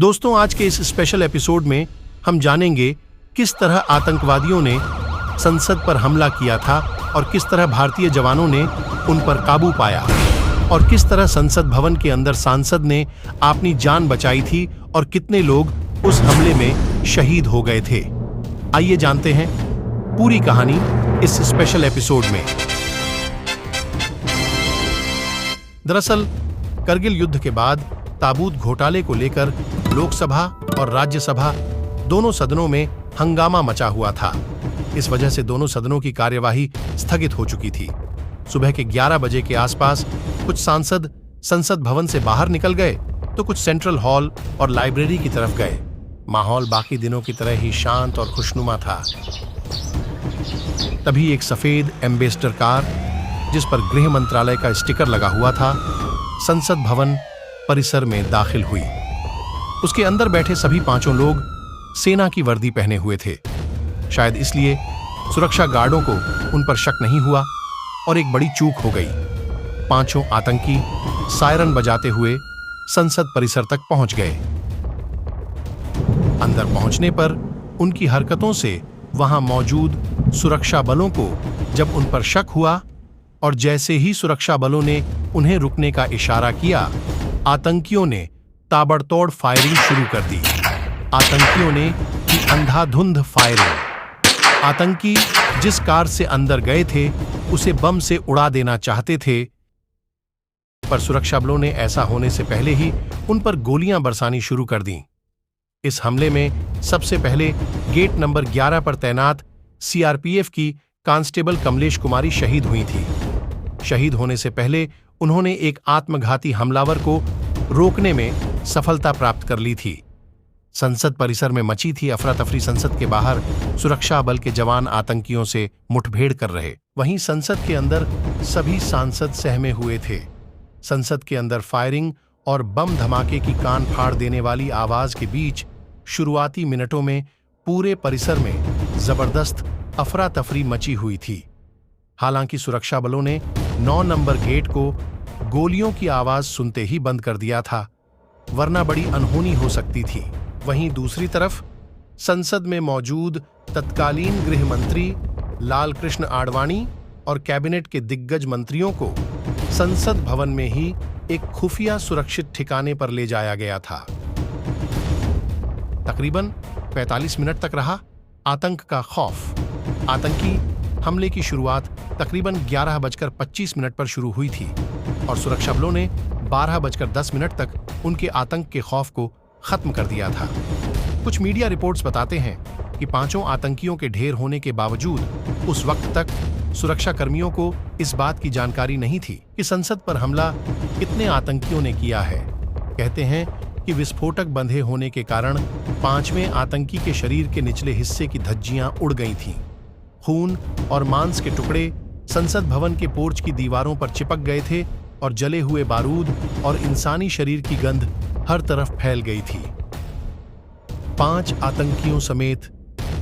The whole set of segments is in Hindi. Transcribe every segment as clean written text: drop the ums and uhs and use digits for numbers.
दोस्तों, आज के इस स्पेशल एपिसोड में हम जानेंगे किस तरह आतंकवादियों ने संसद पर हमला किया था और किस तरह भारतीय जवानों ने उन पर काबू पाया और किस तरह संसद भवन के अंदर सांसद ने अपनी जान बचाई थी और कितने लोग उस हमले में शहीद हो गए थे। आइए जानते हैं पूरी कहानी इस स्पेशल एपिसोड में। दरअसल करगिल युद्ध के बाद ताबूत घोटाले को लेकर लोकसभा और राज्यसभा दोनों सदनों में हंगामा मचा हुआ था। इस वजह से दोनों सदनों की कार्यवाही स्थगित हो चुकी थी। सुबह के 11 बजे के आसपास कुछ सांसद संसद भवन से बाहर निकल गए तो कुछ सेंट्रल हॉल और लाइब्रेरी की तरफ गए। माहौल बाकी दिनों की तरह ही शांत और खुशनुमा था। तभी एक सफेद एम्बेसडर कार, जिस पर गृह मंत्रालय का स्टिकर लगा हुआ था, संसद भवन परिसर में दाखिल हुई। उसके अंदर बैठे सभी पांचों लोग सेना की वर्दी पहने हुए थे। शायद इसलिए सुरक्षा गार्डों को उन पर शक नहीं हुआ और एक बड़ी चूक हो गई। पांचों आतंकी सायरन बजाते हुए संसद परिसर तक पहुंच गए। अंदर पहुंचने पर उनकी हरकतों से वहां मौजूद सुरक्षा बलों को जब उन पर शक हुआ और जैसे ही सुरक्षा बलों ने उन्हें रुकने का इशारा किया, आतंकियों ने ताबड़तोड़ फायरिंग शुरू कर दी। आतंकियों ने की अंधाधुंध फायरिंग। आतंकी जिस कार से अंदर गए थे उसे बम से उड़ा देना चाहते थे, पर सुरक्षा बलों ने ऐसा होने से पहले ही उन पर गोलियां बरसानी शुरू कर दी। इस हमले में सबसे पहले गेट नंबर 11 पर तैनात सीआरपीएफ की कांस्टेबल कमलेश कुमारी शहीद हुई थी। शहीद होने से पहले उन्होंने एक आत्मघाती हमलावर को रोकने में सफलता प्राप्त कर ली थी। संसद परिसर में मची थी अफरा तफरी। संसद के बाहर सुरक्षा बल के जवान आतंकियों से मुठभेड़ कर रहे। वहीं संसद के अंदर सभी सांसद सहमे हुए थे। संसद के अंदर फायरिंग और बम धमाके की कान फाड़ देने वाली आवाज के बीच शुरुआती मिनटों में पूरे परिसर में जबरदस्त अफरा तफरी मची हुई थी। हालांकि सुरक्षा बलों ने 9 नंबर गेट को गोलियों की आवाज सुनते ही बंद कर दिया था, वरना बड़ी अनहोनी हो सकती थी। वहीं दूसरी तरफ संसद में मौजूद तत्कालीन गृह मंत्री लाल कृष्ण आडवाणी और कैबिनेट के दिग्गज मंत्रियों को संसद भवन में ही एक खुफिया सुरक्षित ठिकाने पर ले जाया गया था। तकरीबन 45 मिनट तक रहा आतंक का खौफ। आतंकी हमले की शुरुआत तकरीबन 11:25 पर शुरू हुई थी और सुरक्षा बलों ने 12:10 तक उनके आतंक के खौफ को खत्म कर दिया था। कुछ मीडिया रिपोर्ट्स बताते हैं कि पांचों आतंकियों के ढेर होने के बावजूद उस वक्त तक सुरक्षा कर्मियों को इस बात की जानकारी नहीं थी कि संसद पर हमला कितने आतंकियों ने किया है। कहते हैं कि विस्फोटक बंधे होने के कारण 5वें आतंकी के शरीर के निचले हिस्से की धज्जियां उड़ गई थीं। खून और मांस के टुकड़े संसद भवन के पोर्च की दीवारों पर चिपक गए थे और जले हुए बारूद और इंसानी शरीर की गंध हर तरफ फैल गई थी। 5 आतंकियों समेत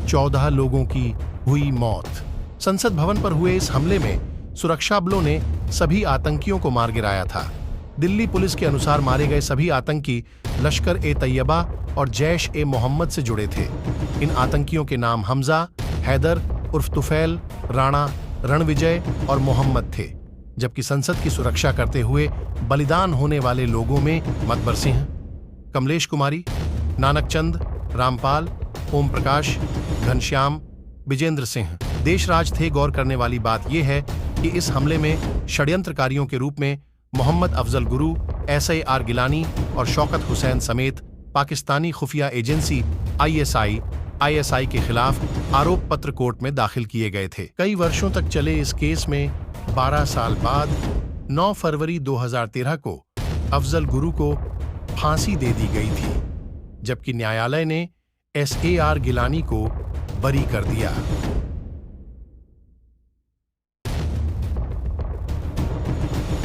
14 लोगों की हुई मौत। संसद भवन पर हुए इस हमले में सुरक्षा बलों ने सभी आतंकियों को मार गिराया था। दिल्ली पुलिस के अनुसार मारे गए सभी आतंकी लश्कर-ए-तैयबा और जैश-ए-मोहम्मद से जुड़े थे। इन आतंकियों के नाम हमजा, हैदर उर्फ तुफैल, राणा, रणविजय और मोहम्मद थे। जबकि संसद की सुरक्षा करते हुए बलिदान होने वाले लोगों में मतबर सिंह, कमलेश कुमारी, नानक चंद, रामपाल, ओम प्रकाश, घनश्याम, विजेंद्र सिंह देशराज थे। गौर करने वाली बात यह है कि इस हमले में षड्यंत्रकारियों के रूप में मोहम्मद अफजल गुरु, SIR गिलानी और शौकत हुसैन समेत पाकिस्तानी खुफिया एजेंसी ISI के खिलाफ आरोप पत्र कोर्ट में दाखिल किए गए थे। कई वर्षों तक चले इस केस में 12 साल बाद 9 फरवरी 2013 को अफजल गुरु को फांसी दे दी गई थी, जबकि न्यायालय ने SAR गिलानी को बरी कर दिया।